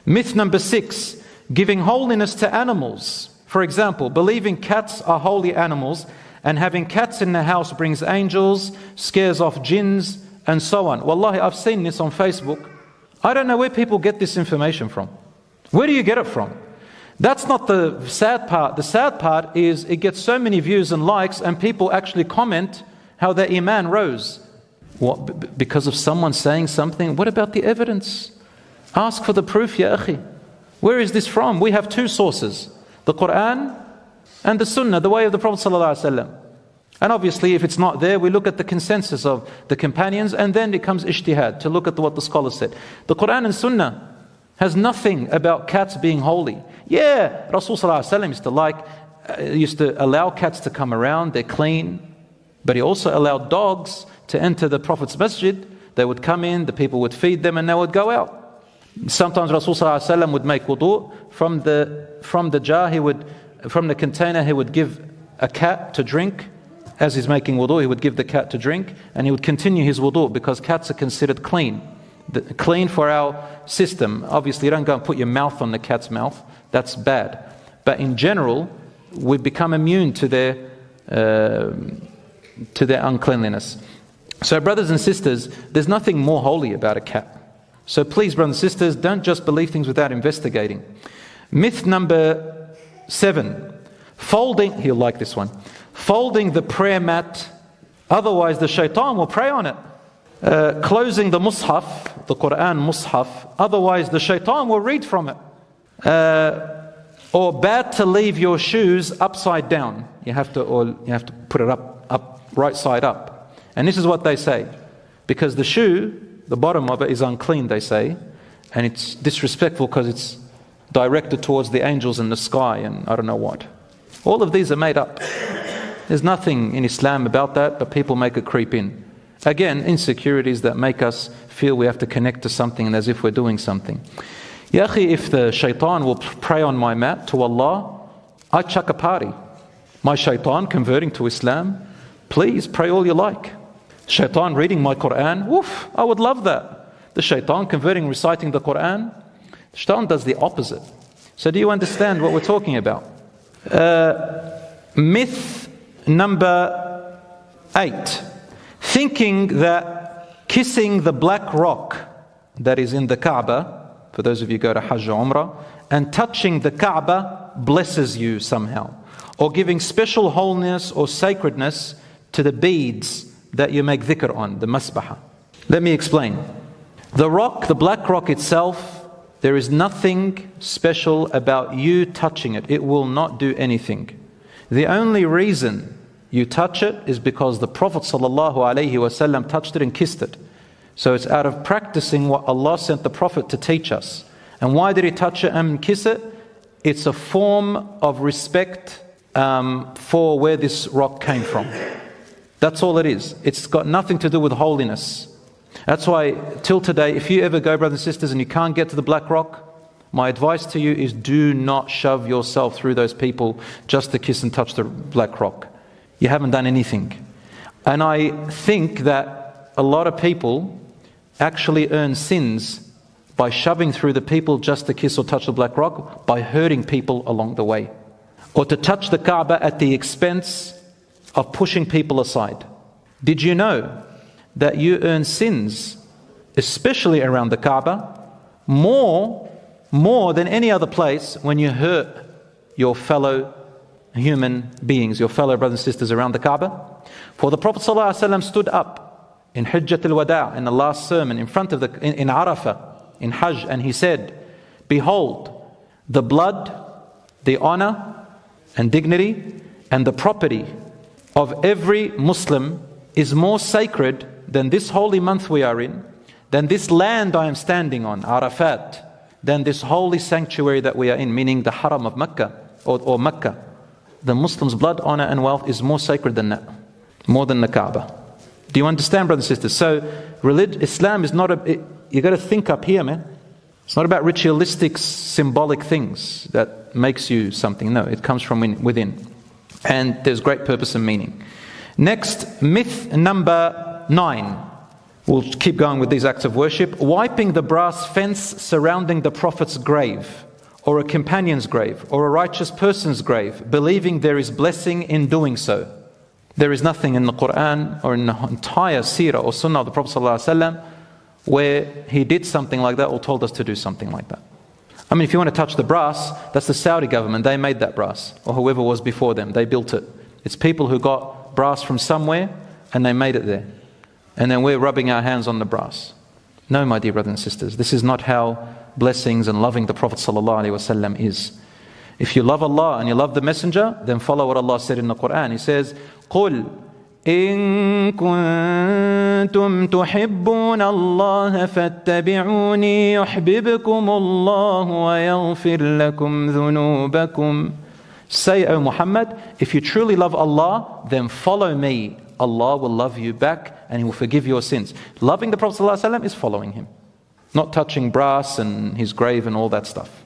Myth number 6, giving holiness to animals. For example, believing cats are holy animals and having cats in the house brings angels, scares off jinns, and so on. Wallahi, I've seen this on Facebook. I don't know where people get this information from. Where do you get it from? That's not the sad part. The sad part is it gets so many views and likes and people actually comment how their iman rose. What? Because of someone saying something? What about the evidence? Ask for the proof, ya akhi. Where is this from? We have 2 sources, the Qur'an and the Sunnah, the way of the Prophet ﷺ. And obviously if it's not there, we look at the consensus of the companions and then it comes ijtihad, to look at what the scholars said. The Qur'an and Sunnah has nothing about cats being holy. Yeah, Rasul ﷺ used to allow cats to come around, they're clean. But he also allowed dogs to enter the Prophet's masjid. They would come in, the people would feed them and they would go out. Sometimes Rasul ﷺ would make wudu. From the jar, from the container, he would give a cat to drink. As he's making wudu, he would give the cat to drink and he would continue his wudu because cats are considered clean. Clean for our system. Obviously, you don't go and put your mouth on the cat's mouth. That's bad. But in general, we become immune to their uncleanliness. So brothers and sisters, there's nothing more holy about a cat. So please, brothers and sisters, don't just believe things without investigating. Myth number 7, he'll like this one, folding the prayer mat, otherwise the shayṭān will pray on it. Closing the mushaf, the Qur'an mushaf, otherwise the shayṭān will read from it. Or bad to leave your shoes upside down. You have to put it up, right side up. And this is what they say. Because the shoe, the bottom of it is unclean, they say. And it's disrespectful because it's directed towards the angels in the sky and I don't know what. All of these are made up. There's nothing in Islam about that, but people make it creep in. Again, insecurities that make us feel we have to connect to something and as if we're doing something. Ya akhi, if the shayṭān will pray on my mat to Allah, I chuck a party. My shayṭān converting to Islam, please pray all you like. Shayṭān reading my Qur'an, woof, I would love that. The shayṭān converting, reciting the Qur'an, the shayṭān does the opposite. So do you understand what we're talking about? Myth number 8. Thinking that kissing the black rock that is in the Kaaba, for those of you who go to Hajj or Umrah, and touching the Kaaba blesses you somehow. Or giving special holiness or sacredness to the beads that you make dhikr on, the masbaha. Let me explain. The rock, the black rock itself, there is nothing special about you touching it. It will not do anything. The only reason you touch it is because the Prophet ﷺ touched it and kissed it. So it's out of practicing what Allah sent the Prophet to teach us. And why did he touch it and kiss it? It's a form of respect for where this rock came from. That's all it is. It's got nothing to do with holiness. That's why till today, if you ever go, brothers and sisters, and you can't get to the black rock, my advice to you is do not shove yourself through those people just to kiss and touch the black rock. You haven't done anything. And I think that a lot of people actually earn sins by shoving through the people just to kiss or touch the black rock, by hurting people along the way. Or to touch the Kaaba at the expense of pushing people aside. Did you know that you earn sins, especially around the Kaaba, more than any other place when you hurt your fellow human beings, your fellow brothers and sisters around the Kaaba? For the Prophet ﷺ stood up in Hajjat al-Wada', in the last sermon, in front of in Arafah, in Hajj, and he said, behold, the blood, the honor and dignity and the property of every Muslim is more sacred than this holy month we are in, than this land I am standing on, Arafat, than this holy sanctuary that we are in, meaning the Haram of Mecca or Mecca. The Muslim's blood, honor and wealth is more sacred than that, more than the Kaaba. Do you understand, brothers and sisters? So Islam is not you got to think up here, man. It's not about ritualistic, symbolic things that makes you something. No, it comes from within. And there's great purpose and meaning. Next, myth number 9. We'll keep going with these acts of worship. Wiping the brass fence surrounding the Prophet's grave, or a companion's grave, or a righteous person's grave, believing there is blessing in doing so. There is nothing in the Qur'an or in the entire seerah or sunnah of the Prophet ﷺ where he did something like that or told us to do something like that. I mean, if you want to touch the brass, that's the Saudi government. They made that brass, or whoever was before them. They built it. It's people who got brass from somewhere and they made it there. And then we're rubbing our hands on the brass. No, my dear brothers and sisters, this is not how blessings and loving the Prophet ﷺ is. If you love Allah and you love the Messenger, then follow what Allah said in the Qur'an. He says, قُلْ إِن كُنتُمْ تُحِبُّونَ اللَّهَ فَاتَّبِعُونِي يُحْبِبْكُمُ اللَّهُ وَيَغْفِرْ لَكُمْ ذُنُوبَكُمْ. Say, O Muhammad, if you truly love Allah, then follow me. Allah will love you back and He will forgive your sins. Loving the Prophet ﷺ is following him, not touching brass and his grave and all that stuff.